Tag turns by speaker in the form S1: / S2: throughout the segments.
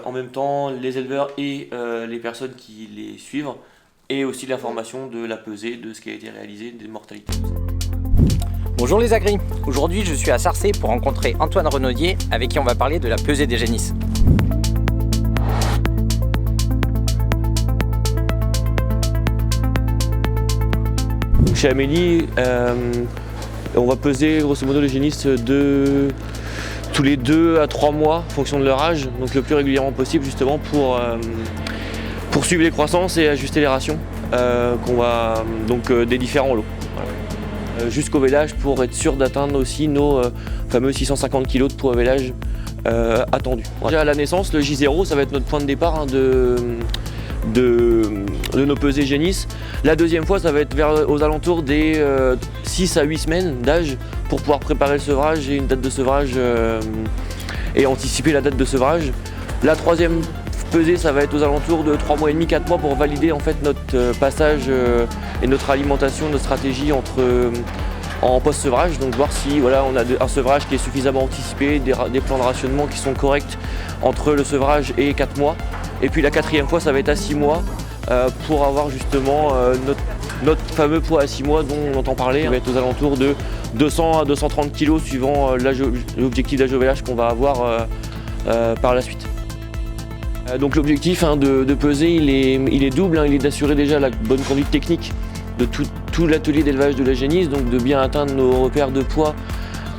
S1: en même temps les éleveurs et les personnes qui les suivent, et aussi l'information de la pesée, de ce qui a été réalisé, des mortalités.
S2: Bonjour les agris, aujourd'hui je suis à Sarcé pour rencontrer Antoine Renaudier avec qui on va parler de la pesée des génisses.
S1: Chez Amélie, on va peser grosso modo les génisses tous les 2 à 3 mois en fonction de leur âge, donc le plus régulièrement possible justement pour suivre les croissances et ajuster les rations des différents lots. Voilà. Jusqu'au vélage pour être sûr d'atteindre aussi nos fameux 650 kg de poids vélage attendus. Voilà. Déjà à la naissance, le J0, ça va être notre point de départ de nos pesées génisses. La deuxième fois, ça va être aux alentours des 6 à 8 semaines d'âge pour pouvoir préparer le sevrage et une date de sevrage et anticiper la date de sevrage. La troisième pesée, ça va être aux alentours de 3 mois et demi, 4 mois pour valider en fait notre passage et notre alimentation, notre stratégie en post-sevrage, donc voir si voilà, on a un sevrage qui est suffisamment anticipé, des plans de rationnement qui sont corrects entre le sevrage et 4 mois. Et puis la quatrième fois, ça va être à 6 mois pour avoir justement notre fameux poids à 6 mois dont on entend parler. Ça va être aux alentours de 200 à 230 kg suivant l'objectif d'âge au vélage qu'on va avoir par la suite. Donc l'objectif de peser, il est double, il est d'assurer déjà la bonne conduite technique de tout l'atelier d'élevage de la génisse, donc de bien atteindre nos repères de poids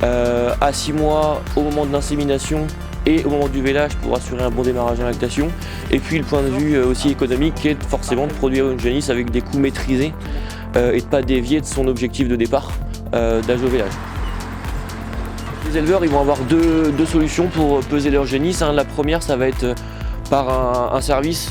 S1: à 6 mois au moment de l'insémination et au moment du vélage pour assurer un bon démarrage en lactation. Et puis le point de vue aussi économique qui est forcément de produire une génisse avec des coûts maîtrisés et de ne pas dévier de son objectif de départ d'âge au vélage. Les éleveurs ils vont avoir deux solutions pour peser leur génisse. La première, ça va être par un service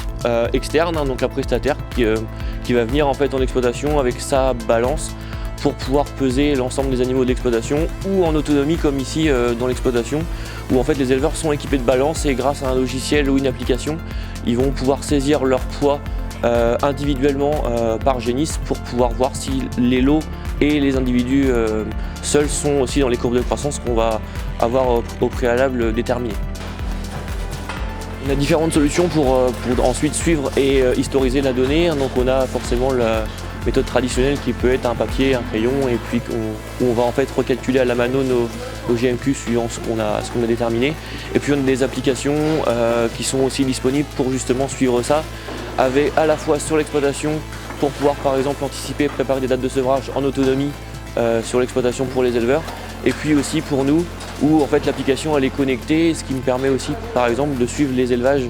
S1: externe, donc un prestataire qui va venir en fait en exploitation avec sa balance pour pouvoir peser l'ensemble des animaux d'exploitation, ou en autonomie comme ici dans l'exploitation, où en fait les éleveurs sont équipés de balance et grâce à un logiciel ou une application, ils vont pouvoir saisir leur poids individuellement par génisse pour pouvoir voir si les lots et les individus seuls sont aussi dans les courbes de croissance qu'on va avoir au préalable déterminées. On a différentes solutions pour ensuite suivre et historiser la donnée, donc on a forcément la méthode traditionnelle qui peut être un papier, un crayon, et puis on va en fait recalculer à la mano nos GMQ suivant ce qu'on a déterminé. Et puis on a des applications qui sont aussi disponibles pour justement suivre ça, avec à la fois sur l'exploitation pour pouvoir par exemple anticiper, préparer des dates de sevrage en autonomie sur l'exploitation pour les éleveurs, et puis aussi pour nous où en fait l'application elle est connectée, ce qui me permet aussi par exemple de suivre les élevages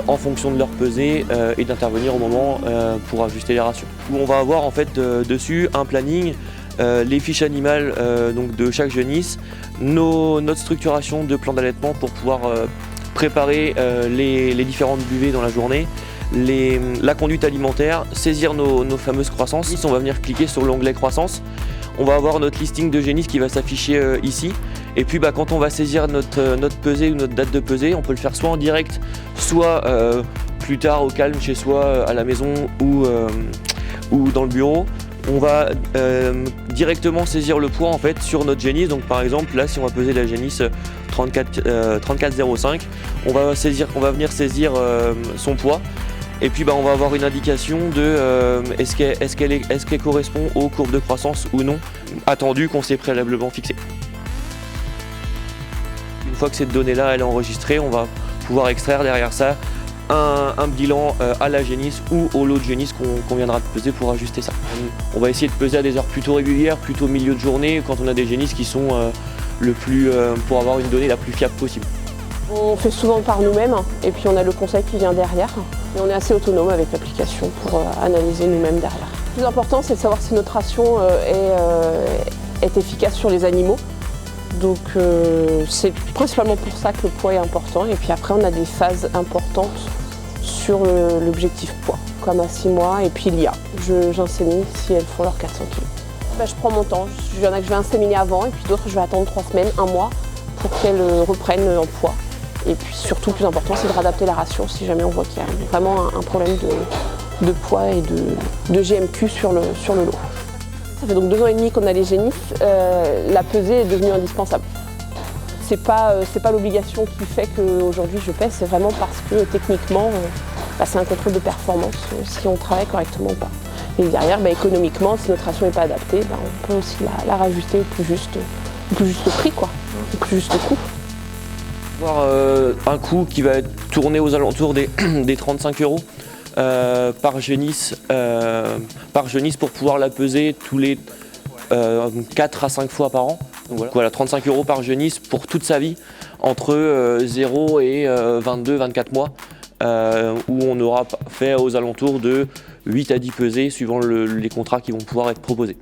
S1: en fonction de leur pesée et d'intervenir au moment pour ajuster les rations. Où on va avoir en fait dessus un planning, les fiches animales donc de chaque génisse, notre structuration de plan d'allaitement pour pouvoir préparer les différentes buvées dans la journée, la conduite alimentaire, saisir nos fameuses croissances. On va venir cliquer sur l'onglet croissance, on va avoir notre listing de génisses qui va s'afficher ici. Et puis quand on va saisir notre pesée ou notre date de pesée, on peut le faire soit en direct, soit plus tard au calme chez soi, à la maison ou dans le bureau. On va directement saisir le poids en fait sur notre génisse. Donc par exemple là, si on va peser la génisse 34,05, on va venir saisir son poids. Et puis on va avoir une indication de est-ce qu'elle correspond aux courbes de croissance ou non attendues qu'on s'est préalablement fixées. Une fois que cette donnée-là elle est enregistrée, on va pouvoir extraire derrière ça un bilan à la génisse ou au lot de génisse qu'on viendra de peser pour ajuster ça. On va essayer de peser à des heures plutôt régulières, plutôt au milieu de journée, quand on a des génisses qui sont pour avoir une donnée la plus fiable possible.
S3: On fait souvent par nous-mêmes et puis on a le conseil qui vient derrière. Et on est assez autonome avec l'application pour analyser nous-mêmes derrière. Le plus important, c'est de savoir si notre ration est efficace sur les animaux. Donc c'est principalement pour ça que le poids est important. Et puis après, on a des phases importantes sur l'objectif poids, comme à 6 mois et puis l'IA. J'insémine si elles font leurs 400 kg. Je prends mon temps. Il y en a que je vais inséminer avant et puis d'autres, je vais attendre 3 semaines, 1 mois pour qu'elles reprennent en poids. Et puis surtout, le plus important, c'est de réadapter la ration si jamais on voit qu'il y a vraiment un problème de poids et de GMQ sur le lot. Ça fait donc 2 ans et demi qu'on a les génisses. La pesée est devenue indispensable. C'est pas l'obligation qui fait qu'aujourd'hui je pèse, c'est vraiment parce que techniquement, c'est un contrôle de performance si on travaille correctement ou pas. Et derrière, économiquement, si notre ration n'est pas adaptée, on peut aussi la rajuster au plus juste prix, quoi, au plus juste coût.
S1: Avoir un coût qui va être tourné aux alentours des 35 € par génisse pour pouvoir la peser tous les 4 à 5 fois par an. Donc voilà, 35 € par génisse pour toute sa vie, entre 0 et 22-24 mois, où on aura fait aux alentours de 8 à 10 pesées suivant les contrats qui vont pouvoir être proposés.